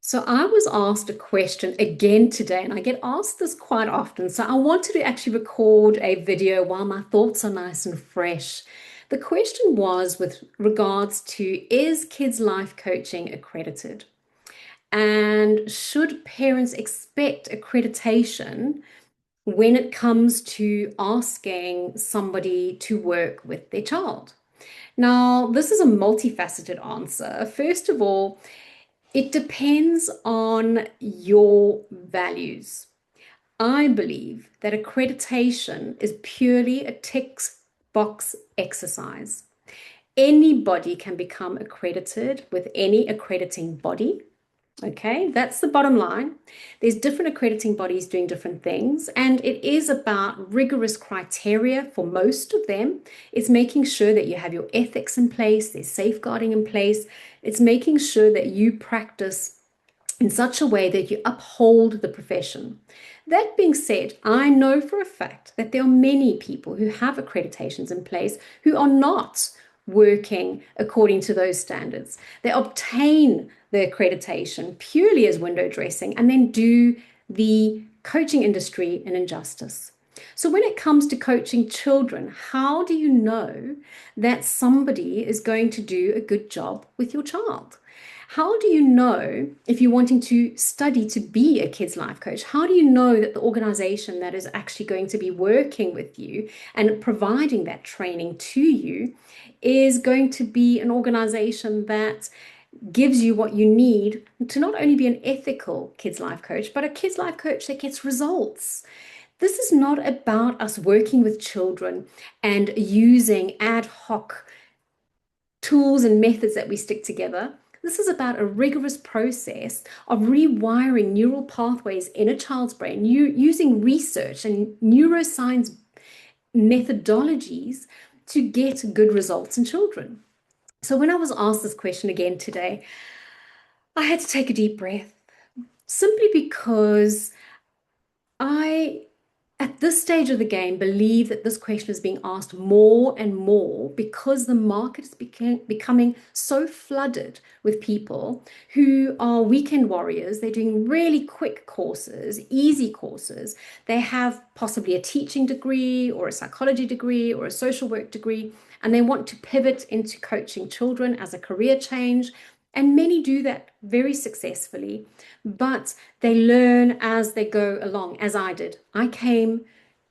So I was asked a question again today, and I get asked this quite often. So I wanted to actually record a video while my thoughts are nice and fresh. The question was with regards to, is kids' life coaching accredited? And should parents expect accreditation when it comes to asking somebody to work with their child? Now, this is a multifaceted answer. First of all, it depends on your values. I believe that accreditation is purely a tick box exercise. Anybody can become accredited with any accrediting body. Okay, that's the bottom line. There's different accrediting bodies doing different things, and it is about rigorous criteria for most of them. It's making sure that you have your ethics in place, there's safeguarding in place. It's making sure that you practice in such a way that you uphold the profession. That being said, I know for a fact that there are many people who have accreditations in place who are not working according to those standards. They obtain the accreditation purely as window dressing and then do the coaching industry an injustice. So, when it comes to coaching children, how do you know that somebody is going to do a good job with your child? How do you know if you're wanting to study to be a kids' life coach? How do you know that the organization that is actually going to be working with you and providing that training to you is going to be an organization that gives you what you need to not only be an ethical kids' life coach, but a kids' life coach that gets results? This is not about us working with children and using ad hoc tools and methods that we stick together. This is about a rigorous process of rewiring neural pathways in a child's brain, using research and neuroscience methodologies to get good results in children. So when I was asked this question again today, I had to take a deep breath simply because I, at this stage of the game, believe that this question is being asked more and more because the market is becoming so flooded with people who are weekend warriors. They're doing really quick courses, easy courses. They have possibly a teaching degree or a psychology degree or a social work degree, and they want to pivot into coaching children as a career change. And many do that very successfully, but they learn as they go along, as I did. I came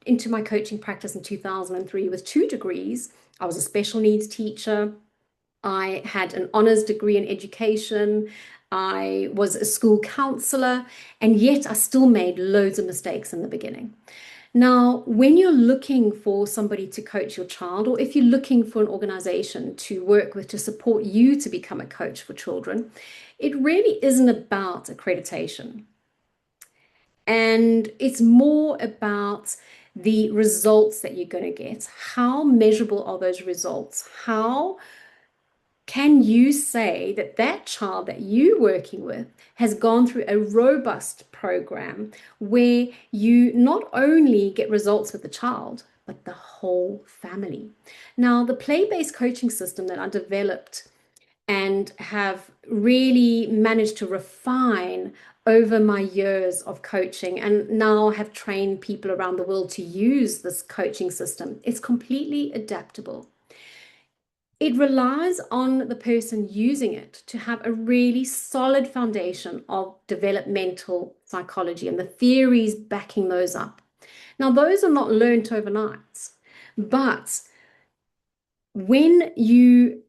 into my coaching practice in 2003 with 2 degrees. I was a special needs teacher. I had an honors degree in education. I was a school counselor, and yet I still made loads of mistakes in the beginning. Now, when you're looking for somebody to coach your child, or if you're looking for an organization to work with to support you to become a coach for children, it really isn't about accreditation. And it's more about the results that you're going to get. How measurable are those results? How can you say that that child that you're working with has gone through a robust program where you not only get results with the child, but the whole family? Now, the play-based coaching system that I developed and have really managed to refine over my years of coaching and now have trained people around the world to use this coaching system, it's completely adaptable. It relies on the person using it to have a really solid foundation of developmental psychology and the theories backing those up. Now, those are not learned overnight, but when you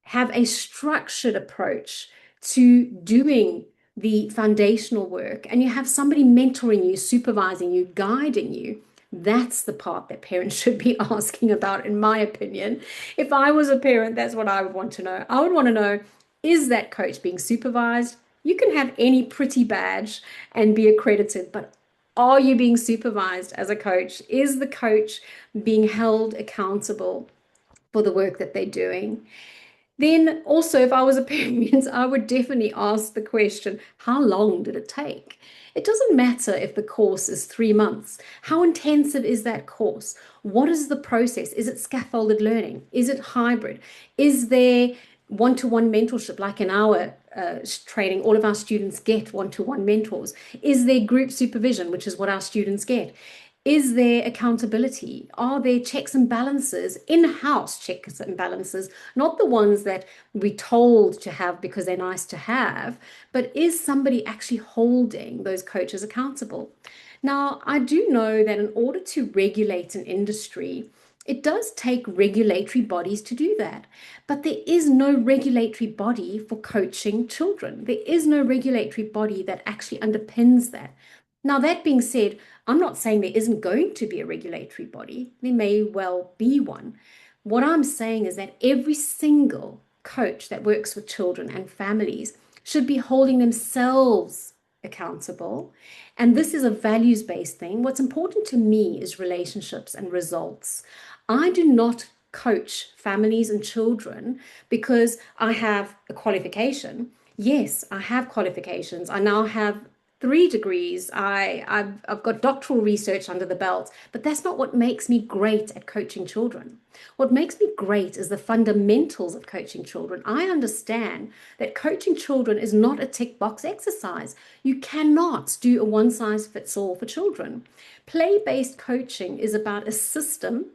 have a structured approach to doing the foundational work and you have somebody mentoring you, supervising you, guiding you, that's the part that parents should be asking about, in my opinion. If I was a parent, that's what I would want to know. I would want to know, is that coach being supervised? You can have any pretty badge and be accredited, but are you being supervised as a coach? Is the coach being held accountable for the work that they're doing? Then also, if I was a parent, I would definitely ask the question, how long did it take? It doesn't matter if the course is 3 months. How intensive is that course? What is the process? Is it scaffolded learning? Is it hybrid? Is there one-to-one mentorship, like in our training, all of our students get one-to-one mentors. Is there group supervision, which is what our students get? Is there accountability? Are there checks and balances, in-house checks and balances, not the ones that we're told to have because they're nice to have, but is somebody actually holding those coaches accountable? Now, I do know that in order to regulate an industry, it does take regulatory bodies to do that. But there is no regulatory body for coaching children. There is no regulatory body that actually underpins that. Now, that being said, I'm not saying there isn't going to be a regulatory body. There may well be one. What I'm saying is that every single coach that works with children and families should be holding themselves accountable. And this is a values-based thing. What's important to me is relationships and results. I do not coach families and children because I have a qualification. Yes, I have qualifications. I now have 3 degrees. I've got doctoral research under the belt, but that's not what makes me great at coaching children. What makes me great is the fundamentals of coaching children. I understand that coaching children is not a tick box exercise. You cannot do a one size fits all for children. Play-based coaching is about a system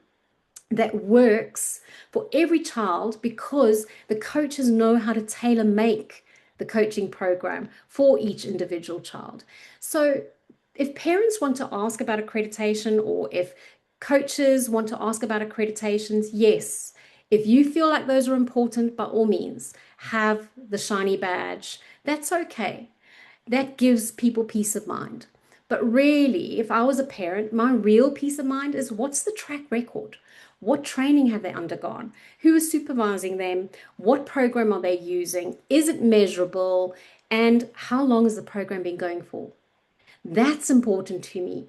that works for every child because the coaches know how to tailor make the coaching program for each individual child. So if parents want to ask about accreditation, or if coaches want to ask about accreditations, yes, if you feel like those are important, by all means, have the shiny badge. That's okay. That gives people peace of mind. But really, if I was a parent, my real peace of mind is, what's the track record? What training have they undergone? Who is supervising them? What program are they using? Is it measurable? And how long has the program been going for? That's important to me.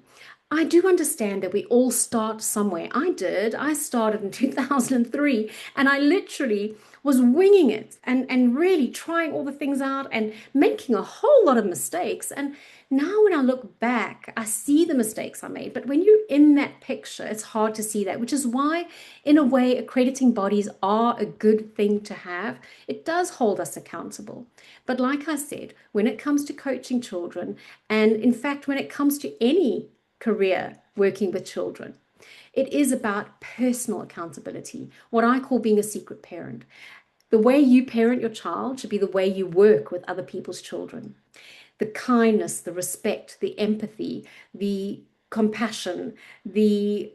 I do understand that we all start somewhere. I did. I started in 2003, and I literally was winging it and really trying all the things out and making a whole lot of mistakes. And now when I look back, I see the mistakes I made. But when you're in that picture, it's hard to see that, which is why, in a way, accrediting bodies are a good thing to have. It does hold us accountable. But like I said, when it comes to coaching children, and in fact, when it comes to any career working with children, it is about personal accountability, what I call being a secret parent. The way you parent your child should be the way you work with other people's children. The kindness, the respect, the empathy, the compassion, the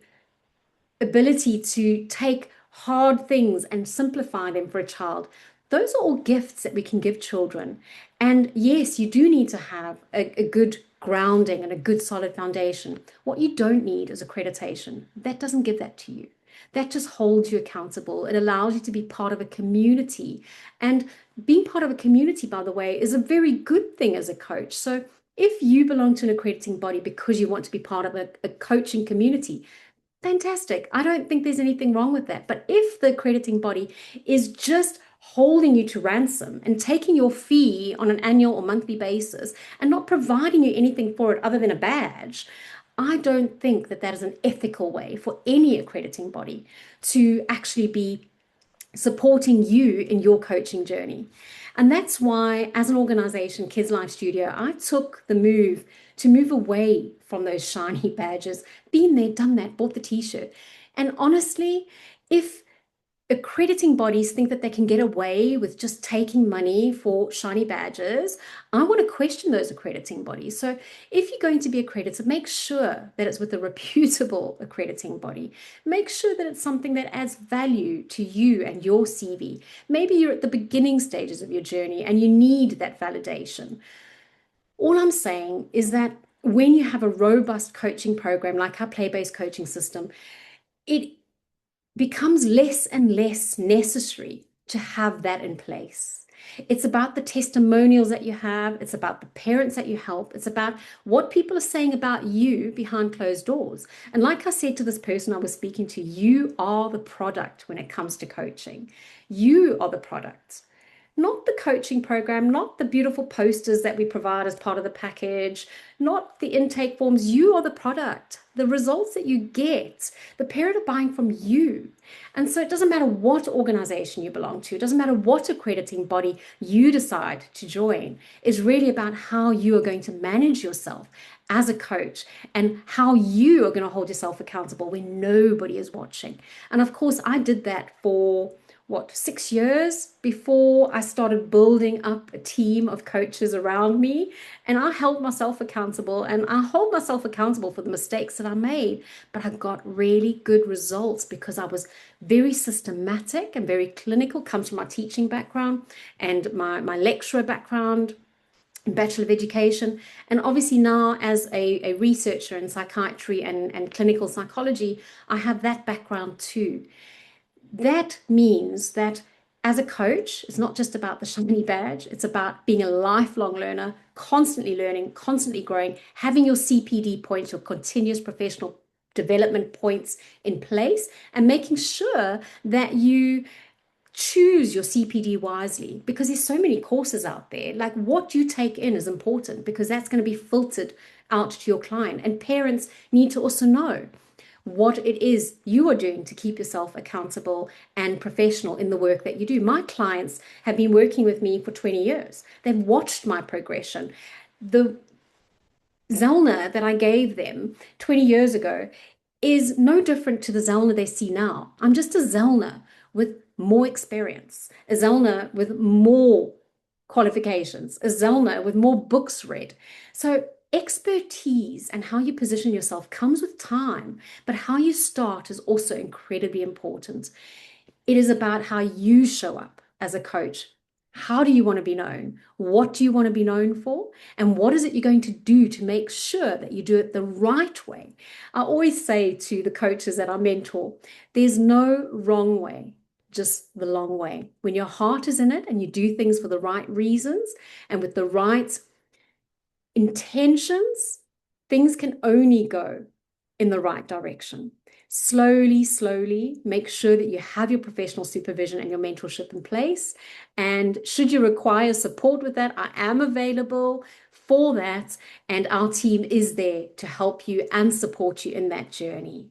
ability to take hard things and simplify them for a child. Those are all gifts that we can give children. And yes, you do need to have a good grounding and a good solid foundation. What you don't need is accreditation. That doesn't give that to you. That just holds you accountable. It allows you to be part of a community. And being part of a community, by the way, is a very good thing as a coach. So if you belong to an accrediting body because you want to be part of a coaching community, fantastic. I don't think there's anything wrong with that. But if the accrediting body is just holding you to ransom and taking your fee on an annual or monthly basis and not providing you anything for it other than a badge, I don't think that that is an ethical way for any accrediting body to actually be supporting you in your coaching journey. And that's why, as an organization, Kids Life Studio, I took the move to move away from those shiny badges. Been there, done that, bought the t-shirt. And honestly, if accrediting bodies think that they can get away with just taking money for shiny badges, I want to question those accrediting bodies. So if you're going to be accredited, make sure that it's with a reputable accrediting body. Make sure that it's something that adds value to you and your CV. Maybe you're at the beginning stages of your journey and you need that validation. All I'm saying is that when you have a robust coaching program like our play-based coaching system, it becomes less and less necessary to have that in place. It's about the testimonials that you have. It's about the parents that you help. It's about what people are saying about you behind closed doors. And like I said to this person I was speaking to, you are the product when it comes to coaching. You are the product. Not the coaching program, not the beautiful posters that we provide as part of the package, not the intake forms. You are the product. The results that you get, the parent are buying from you. And so it doesn't matter what organization you belong to, it doesn't matter what accrediting body you decide to join. It's really about how you are going to manage yourself as a coach and how you are going to hold yourself accountable when nobody is watching. And of course, I did that for 6 years before I started building up a team of coaches around me. And I held myself accountable and I hold myself accountable for the mistakes that I made. But I got really good results because I was very systematic and very clinical, comes from my teaching background and my lecturer background. Bachelor of Education, and obviously now as a researcher in psychiatry and clinical psychology, I have that background too. That means that as a coach, it's not just about the shiny badge, it's about being a lifelong learner, constantly learning, constantly growing, having your CPD points, your continuous professional development points in place, and making sure that you choose your CPD wisely because there's so many courses out there. Like what you take in is important because that's going to be filtered out to your client. And parents need to also know what it is you are doing to keep yourself accountable and professional in the work that you do. My clients have been working with me for 20 years. They've watched my progression. The Zelna that I gave them 20 years ago is no different to the Zelna they see now. I'm just a Zelna with more experience, a Zelna with more qualifications, a Zelna with more books read. So expertise and how you position yourself comes with time, but how you start is also incredibly important. It is about how you show up as a coach. How do you want to be known? What do you want to be known for? And what is it you're going to do to make sure that you do it the right way? I always say to the coaches that I mentor, there's no wrong way, just the long way. When your heart is in it and you do things for the right reasons and with the right intentions, things can only go in the right direction. Slowly, slowly, make sure that you have your professional supervision and your mentorship in place. And should you require support with that, I am available for that. And our team is there to help you and support you in that journey.